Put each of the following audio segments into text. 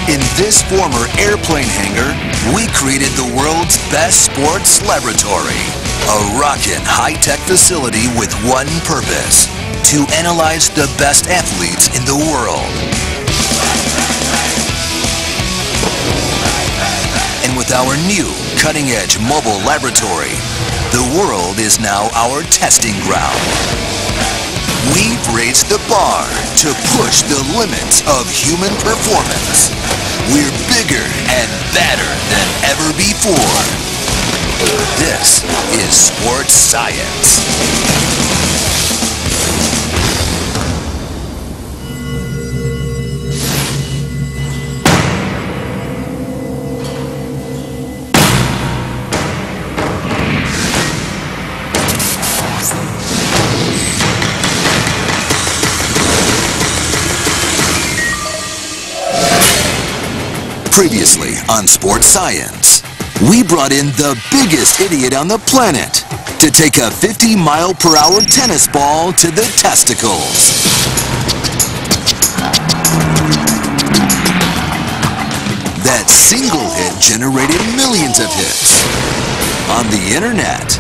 In this former airplane hangar, we created the world's best sports laboratory. A rockin' high-tech facility with one purpose: to analyze the best athletes in the world. And with our new cutting-edge mobile laboratory, the world is now our testing ground. We've raised the bar to push the limits of human performance. We're bigger and better than ever before. This is sports science. Previously on Sports Science, we brought in the biggest idiot on the planet to take a 50-mile-per-hour tennis ball to the testicles. That single hit generated millions of hits on the internet.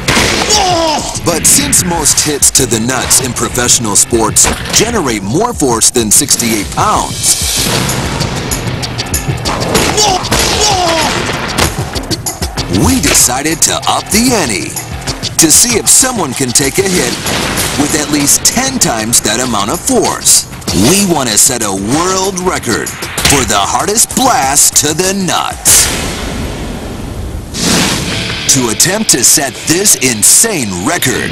But since most hits to the nuts in professional sports generate more force than 68 pounds, we decided to up the ante to see if someone can take a hit with at least 10 times that amount of force. We want to set a world record for the hardest blast to the nuts. To attempt to set this insane record,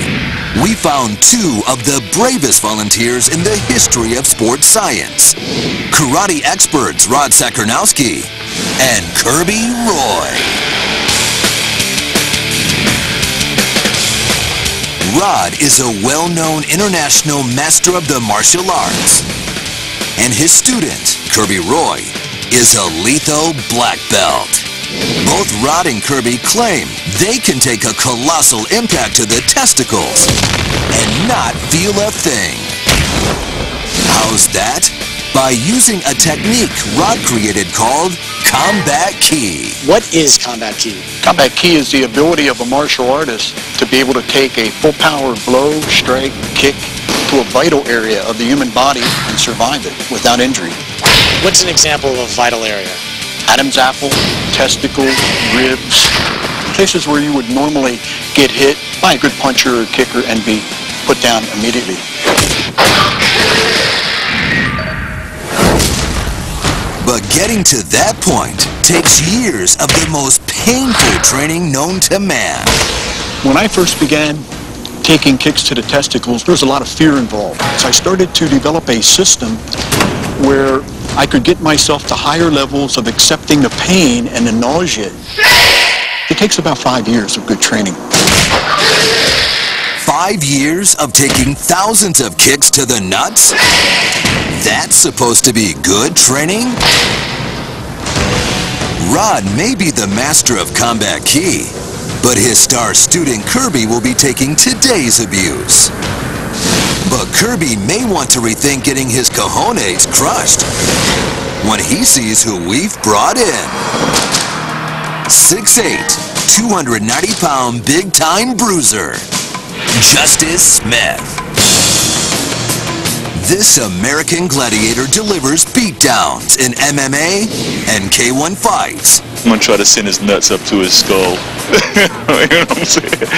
we found two of the bravest volunteers in the history of sports science: karate experts Rod Sakarnowski and Kirby Roy. Rod is a well-known international master of the martial arts, and his student, Kirby Roy, is a lethal black belt. Both Rod and Kirby claim they can take a colossal impact to the testicles and not feel a thing. How's that? By using a technique Rod created called Combat Ki. What is Combat Ki? Combat Ki is the ability of a martial artist to be able to take a full power blow, strike, kick to a vital area of the human body and survive it without injury. What's an example of a vital area? Adam's apple, testicle, ribs, places where you would normally get hit by a good puncher or kicker and be put down immediately. But getting to that point takes years of the most painful training known to man. When I first began taking kicks to the testicles, there was a lot of fear involved. So I started to develop a system where I could get myself to higher levels of accepting the pain and the nausea. It takes about 5 years of good training. 5 years of taking thousands of kicks to the nuts? That's supposed to be good training? Rod may be the master of Combat Ki, but his star student Kirby will be taking today's abuse. But Kirby may want to rethink getting his cojones crushed when he sees who we've brought in. 6'8", 290-pound big-time bruiser, Justice Smith. This American gladiator delivers beatdowns in MMA and K1 fights. I'm gonna try to send his nuts up to his skull. You know what I'm saying?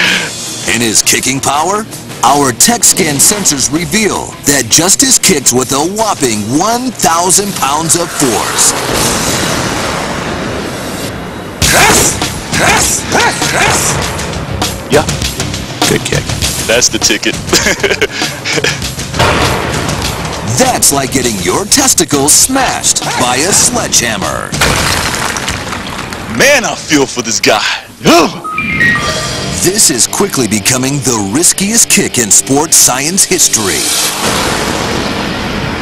In his kicking power, our tech scan sensors reveal that Justice kicks with a whopping 1,000 pounds of force. Yeah, good kick. That's the ticket. That's like getting your testicles smashed by a sledgehammer. Man, I feel for this guy. This is quickly becoming the riskiest kick in sports science history.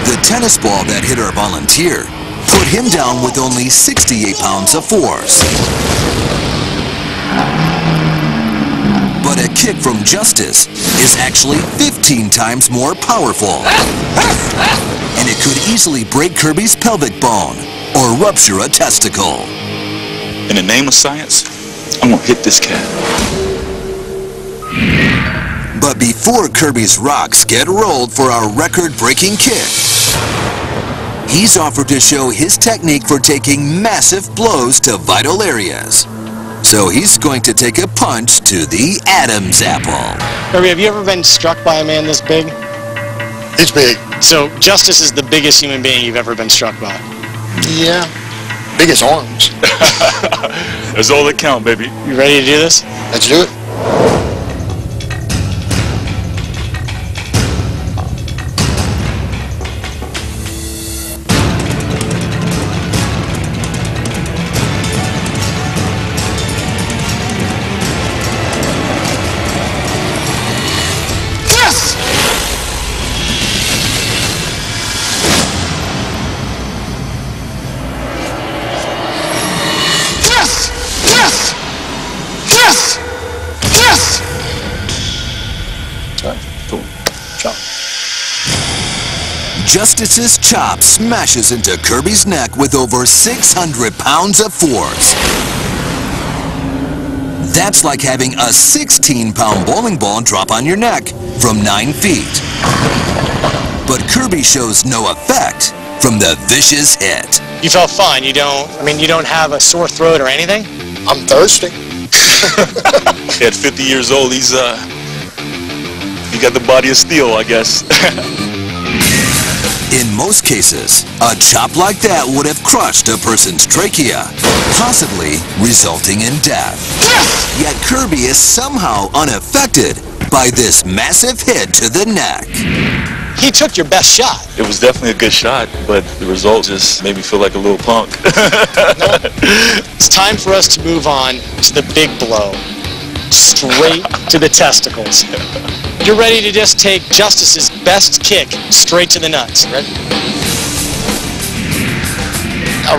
The tennis ball that hit our volunteer put him down with only 68 pounds of force. But a kick from Justice is actually 15 times more powerful. And it could easily break Kirby's pelvic bone or rupture a testicle. In the name of science, I'm gonna hit this cat. But before Kirby's rocks get rolled for our record-breaking kick, he's offered to show his technique for taking massive blows to vital areas. So he's going to take a punch to the Adam's apple. Kirby, have you ever been struck by a man this big? He's big. So Justice is the biggest human being you've ever been struck by. Yeah. Biggest arms. That's all that count, baby. You ready to do this? Let's do it. Justice's chop smashes into Kirby's neck with over 600 pounds of force. That's like having a 16-pound bowling ball drop on your neck from 9 feet. But Kirby shows no effect from the vicious hit. You felt fine. You don't have a sore throat or anything? I'm thirsty. At 50 years old, he got the body of steel, I guess. In most cases, a chop like that would have crushed a person's trachea, possibly resulting in death. Yet Kirby is somehow unaffected by this massive hit to the neck. He took your best shot. It was definitely a good shot, but the result just made me feel like a little punk. It's time for us to move on to the big blow. Straight to the testicles. You're ready to just take Justice's best kick straight to the nuts. Ready?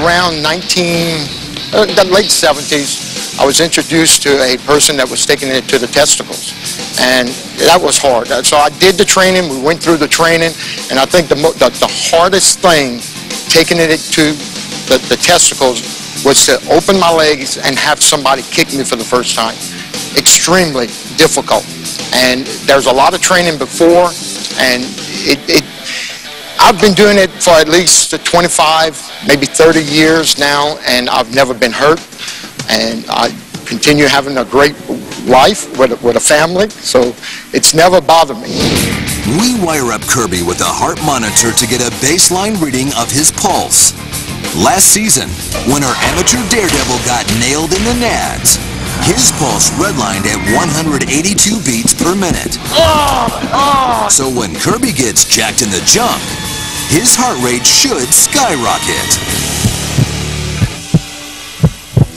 Around the late 70s, I was introduced to a person that was taking it to the testicles. And that was hard. So I did the training, we went through the training, and I think the hardest thing, taking it to the testicles, was to open my legs and have somebody kick me for the first time. Extremely difficult. And there's a lot of training before, and I've been doing it for at least 25, maybe 30 years now, and I've never been hurt. And I continue having a great life with a family, so it's never bothered me. We wire up Kirby with a heart monitor to get a baseline reading of his pulse. Last season, when our amateur daredevil got nailed in the nads, his pulse redlined at 182 beats per minute. So when Kirby gets jacked in the junk, his heart rate should skyrocket.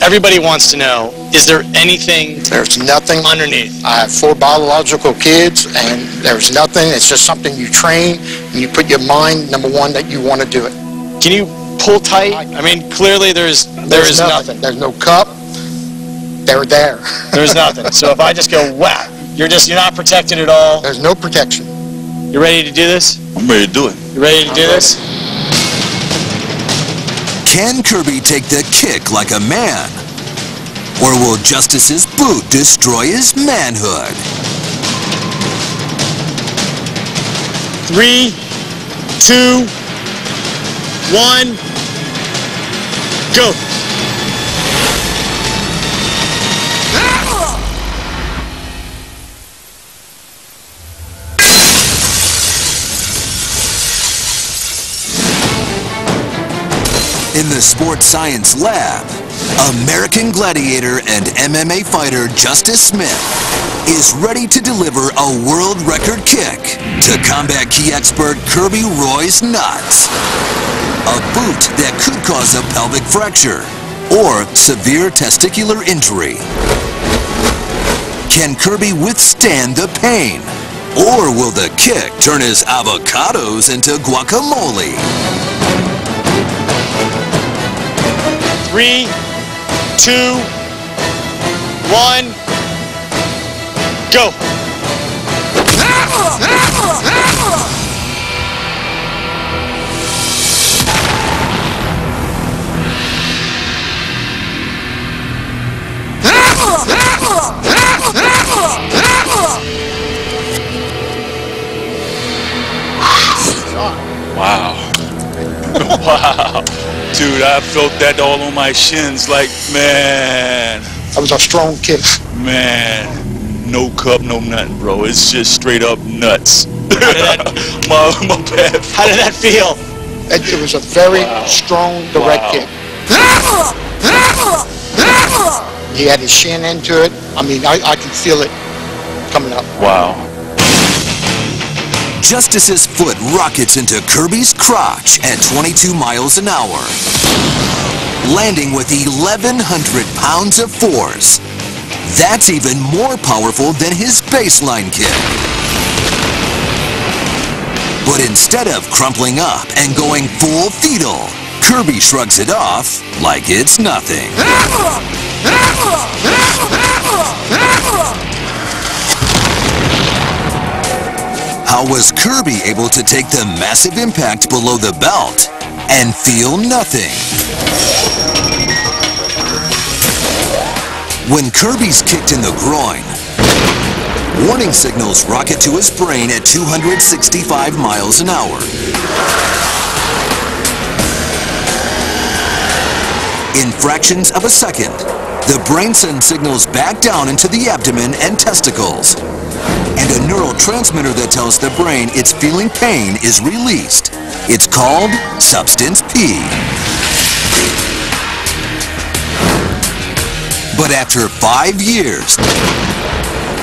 Everybody wants to know, is there anything There's nothing underneath? I have 4 biological kids, and there's nothing. It's just something you train, and you put your mind, number one, that you want to do it. Can you pull tight? I mean, clearly there is nothing. There's no cup. They're there. There's nothing. So if I just go whack, you're not protected at all. There's no protection. You ready to do this? I'm ready to do it. You ready to do this? Can Kirby take the kick like a man? Or will Justice's boot destroy his manhood? 3, 2, 1, go. In the sports science lab, American gladiator and MMA fighter Justice Smith is ready to deliver a world record kick to combat key expert Kirby Roy's nuts. A boot that could cause a pelvic fracture or severe testicular injury. Can Kirby withstand the pain? Or will the kick turn his avocados into guacamole? 3, 2, 1, go. Wow. Wow. Dude, I felt that all on my shins. Like, man. That was a strong kick. Man. No cup, no nothing, bro. It's just straight up nuts. my bad. How did that feel? It was a very strong, direct kick. He had his shin into it. I mean, I could feel it coming up. Wow. Justice's foot rockets into Kirby's crotch at 22 miles an hour, landing with 1,100 pounds of force. That's even more powerful than his baseline kick. But instead of crumpling up and going full fetal, Kirby shrugs it off like it's nothing. How was Kirby able to take the massive impact below the belt and feel nothing? When Kirby's kicked in the groin, warning signals rocket to his brain at 265 miles an hour. In fractions of a second, the brain sends signals back down into the abdomen and testicles, and a neurotransmitter that tells the brain it's feeling pain is released. It's called Substance P. But after 5 years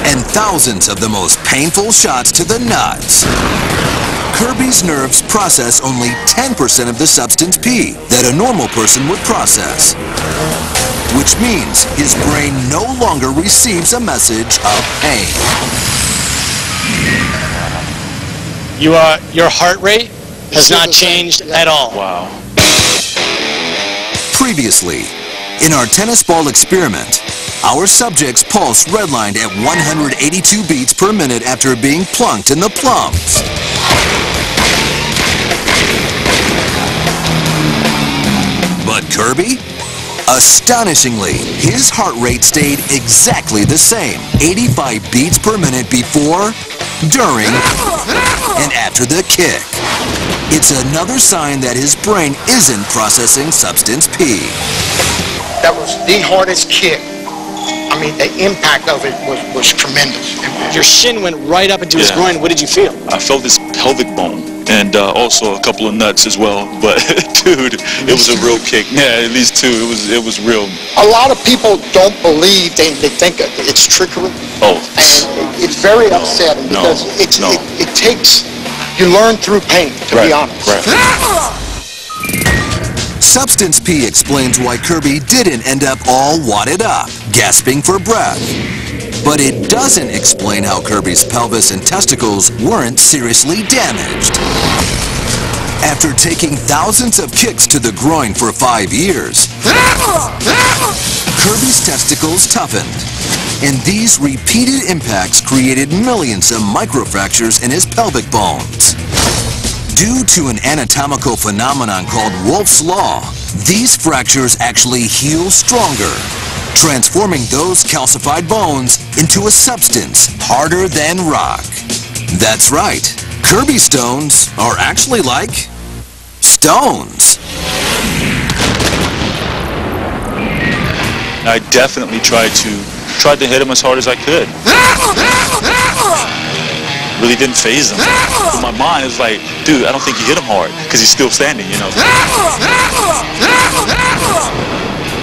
and thousands of the most painful shots to the nuts, Kirby's nerves process only 10% of the Substance P that a normal person would process, which means his brain no longer receives a message of pain. Your heart rate has not changed at all. Wow. Previously, in our tennis ball experiment, our subject's pulse redlined at 182 beats per minute after being plunked in the plums. But Kirby? Astonishingly, his heart rate stayed exactly the same, 85 beats per minute before, during, and after the kick. It's another sign that his brain isn't processing Substance P. That was the hardest kick. I mean, the impact of it was tremendous. Your shin went right up into his groin. What did you feel? I felt his pelvic bone and also a couple of nuts as well. But dude, it was a real kick. Yeah, at least two. It was real. A lot of people don't believe, they think it's trickery. Oh. And it's very upsetting because it takes, you learn through pain, to be honest. Right. Substance P explains why Kirby didn't end up all wadded up, gasping for breath. But it doesn't explain how Kirby's pelvis and testicles weren't seriously damaged. After taking thousands of kicks to the groin for 5 years, Kirby's testicles toughened, and these repeated impacts created millions of microfractures in his pelvic bones. Due to an anatomical phenomenon called Wolff's Law, these fractures actually heal stronger, transforming those calcified bones into a substance harder than rock. That's right, Kirby stones are actually like stones. I definitely tried to hit him as hard as I could. Really didn't faze him. In my mind, it was like, dude, I don't think you hit him hard because he's still standing, you know.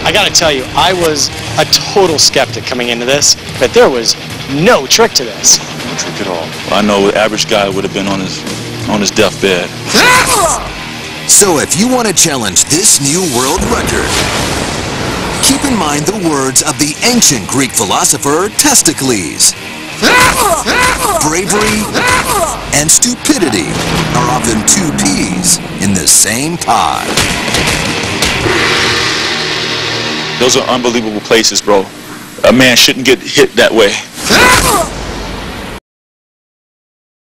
I gotta tell you, I was a total skeptic coming into this, but there was no trick to this. No trick at all. Well, I know the average guy would have been on his deathbed. So if you want to challenge this new world record, keep in mind the words of the ancient Greek philosopher Testicles. Bravery and stupidity are often two peas in the same pod. Those are unbelievable places, bro. A man shouldn't get hit that way.